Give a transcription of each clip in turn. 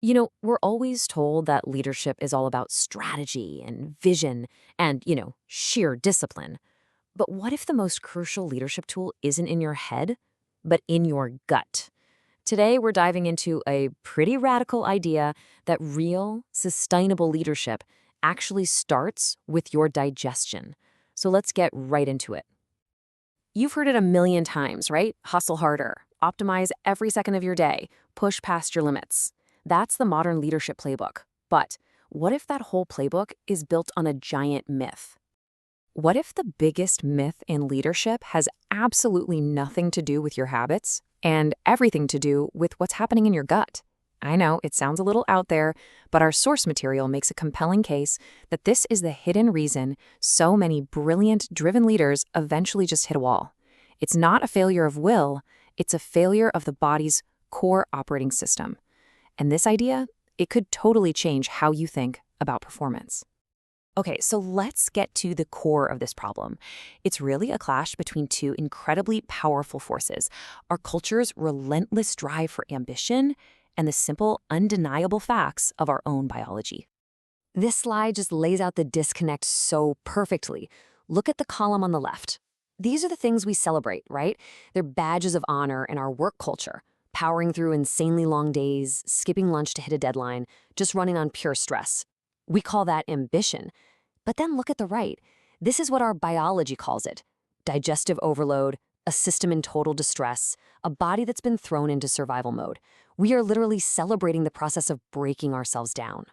We're always told that leadership is all about strategy and vision and, sheer discipline. But what if the most crucial leadership tool isn't in your head, but in your gut? Today, we're diving into a pretty radical idea that real, sustainable leadership actually starts with your digestion. So let's get right into it. You've heard it a million times, right? Hustle harder, optimize every second of your day, push past your limits. That's the modern leadership playbook. But what if that whole playbook is built on a giant myth? What if the biggest myth in leadership has absolutely nothing to do with your habits and everything to do with what's happening in your gut? I know it sounds a little out there, but our source material makes a compelling case that this is the hidden reason so many brilliant, driven leaders eventually just hit a wall. It's not a failure of will, it's a failure of the body's core operating system. And this idea, it could totally change how you think about performance. Okay, so let's get to the core of this problem. It's really a clash between two incredibly powerful forces: our culture's relentless drive for ambition and the simple, undeniable facts of our own biology. This slide just lays out the disconnect so perfectly. Look at the column on the left. These are the things we celebrate, right? They're badges of honor in our work culture. Powering through insanely long days, skipping lunch to hit a deadline, just running on pure stress. We call that ambition. But then look at the right. This is what our biology calls it: digestive overload, a system in total distress, a body that's been thrown into survival mode. We are literally celebrating the process of breaking ourselves down.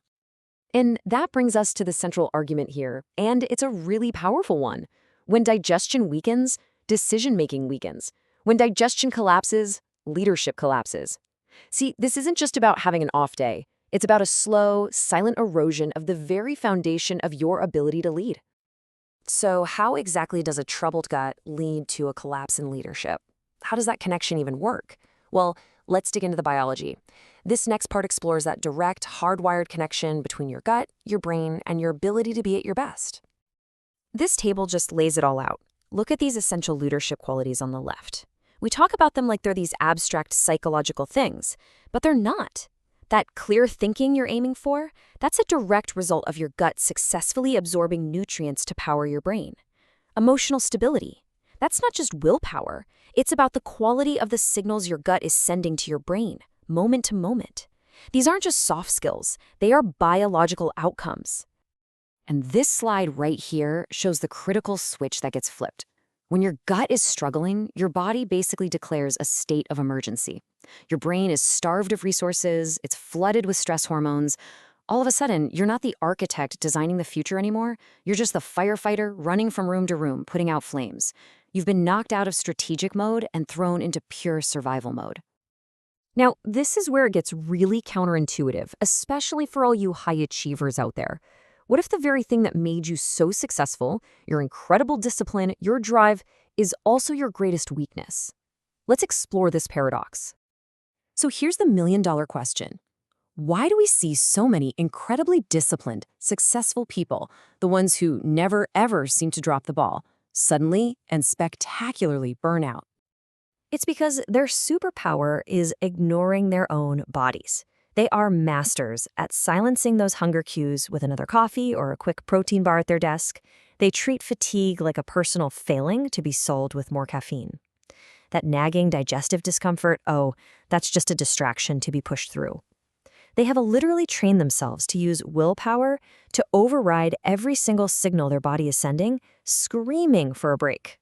And that brings us to the central argument here, and it's a really powerful one. When digestion weakens, decision-making weakens. When digestion collapses, leadership collapses. See, this isn't just about having an off day. It's about a slow, silent erosion of the very foundation of your ability to lead. So how exactly does a troubled gut lead to a collapse in leadership? How does that connection even work? Well, let's dig into the biology. This next part explores that direct, hardwired connection between your gut, your brain, and your ability to be at your best. This table just lays it all out. Look at these essential leadership qualities on the left. We talk about them like they're these abstract psychological things, but they're not. That clear thinking you're aiming for, that's a direct result of your gut successfully absorbing nutrients to power your brain. Emotional stability, that's not just willpower. It's about the quality of the signals your gut is sending to your brain, moment to moment. These aren't just soft skills, they are biological outcomes. And this slide right here shows the critical switch that gets flipped. When your gut is struggling, your body basically declares a state of emergency. Your brain is starved of resources, it's flooded with stress hormones. All of a sudden, you're not the architect designing the future anymore. You're just the firefighter running from room to room, putting out flames. You've been knocked out of strategic mode and thrown into pure survival mode. Now, this is where it gets really counterintuitive, especially for all you high achievers out there. What if the very thing that made you so successful, your incredible discipline, your drive, is also your greatest weakness? Let's explore this paradox. So here's the million-dollar question. Why do we see so many incredibly disciplined, successful people, the ones who never ever seem to drop the ball, suddenly and spectacularly burn out? It's because their superpower is ignoring their own bodies. They are masters at silencing those hunger cues with another coffee or a quick protein bar at their desk. They treat fatigue like a personal failing to be sold with more caffeine. That nagging digestive discomfort, oh, that's just a distraction to be pushed through. They have literally trained themselves to use willpower to override every single signal their body is sending, screaming for a break.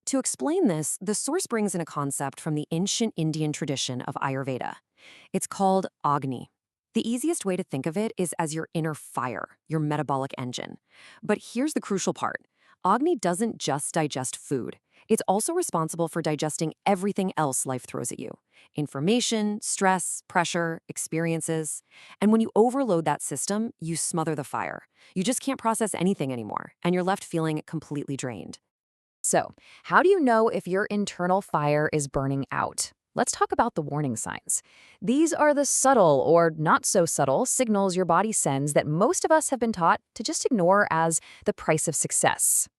To explain this, the source brings in a concept from the ancient Indian tradition of Ayurveda. It's called Agni. The easiest way to think of it is as your inner fire, your metabolic engine. But here's the crucial part. Agni doesn't just digest food. It's also responsible for digesting everything else life throws at you: information, stress, pressure, experiences. And when you overload that system, you smother the fire. You just can't process anything anymore, and you're left feeling completely drained. So, how do you know if your internal fire is burning out? Let's talk about the warning signs. These are the subtle or not so subtle signals your body sends that most of us have been taught to just ignore as the price of success.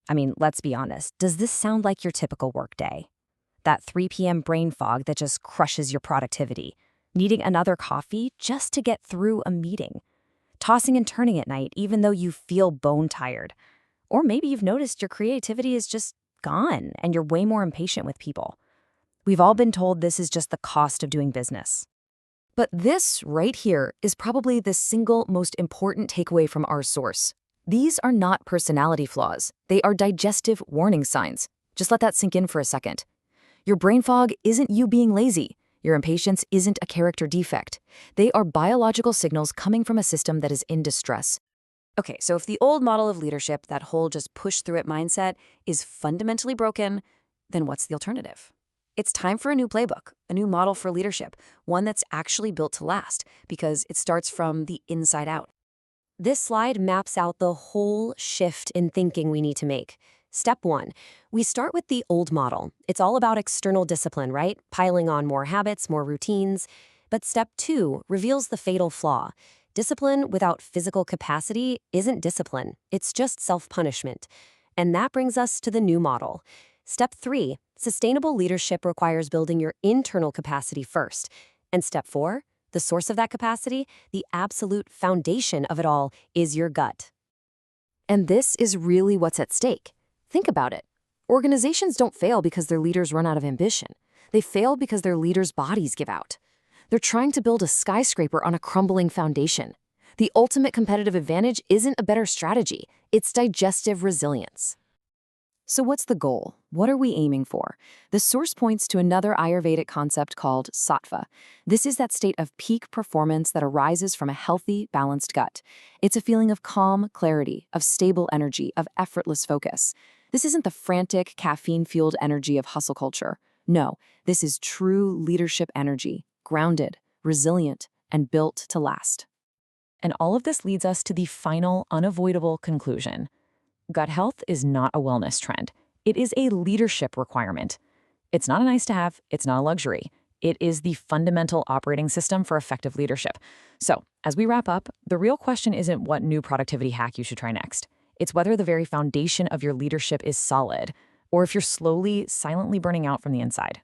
I mean, let's be honest. Does this sound like your typical workday? That 3 p.m. brain fog that just crushes your productivity? needing another coffee just to get through a meeting, tossing and turning at night even though you feel bone tired. Or maybe you've noticed your creativity is just gone and you're way more impatient with people. We've all been told this is just the cost of doing business. But this right here is probably the single most important takeaway from our source. These are not personality flaws. They are digestive warning signs. Just let that sink in for a second. Your brain fog isn't you being lazy. Your impatience isn't a character defect. They are biological signals coming from a system that is in distress. Okay, so if the old model of leadership, that whole just push through it mindset, is fundamentally broken, then what's the alternative? It's time for a new playbook, a new model for leadership, one that's actually built to last, because it starts from the inside out. This slide maps out the whole shift in thinking we need to make. Step 1, we start with the old model. It's all about external discipline, right? Piling on more habits, more routines. But step 2 reveals the fatal flaw. Discipline without physical capacity isn't discipline. It's just self-punishment. And that brings us to the new model. Step 3, sustainable leadership requires building your internal capacity first. And step 4, the source of that capacity, the absolute foundation of it all, is your gut. And this is really what's at stake. Think about it. Organizations don't fail because their leaders run out of ambition. They fail because their leaders' bodies give out. They're trying to build a skyscraper on a crumbling foundation. The ultimate competitive advantage isn't a better strategy, it's digestive resilience. So what's the goal? What are we aiming for? The source points to another Ayurvedic concept called sattva. This is that state of peak performance that arises from a healthy, balanced gut. It's a feeling of calm clarity, of stable energy, of effortless focus. This isn't the frantic, caffeine-fueled energy of hustle culture. No, this is true leadership energy, grounded, resilient, and built to last. And all of this leads us to the final, unavoidable conclusion. Gut health is not a wellness trend. It is a leadership requirement. It's not a nice to have, it's not a luxury. It is the fundamental operating system for effective leadership. So, as we wrap up, the real question isn't what new productivity hack you should try next. It's whether the very foundation of your leadership is solid, or if you're slowly, silently burning out from the inside.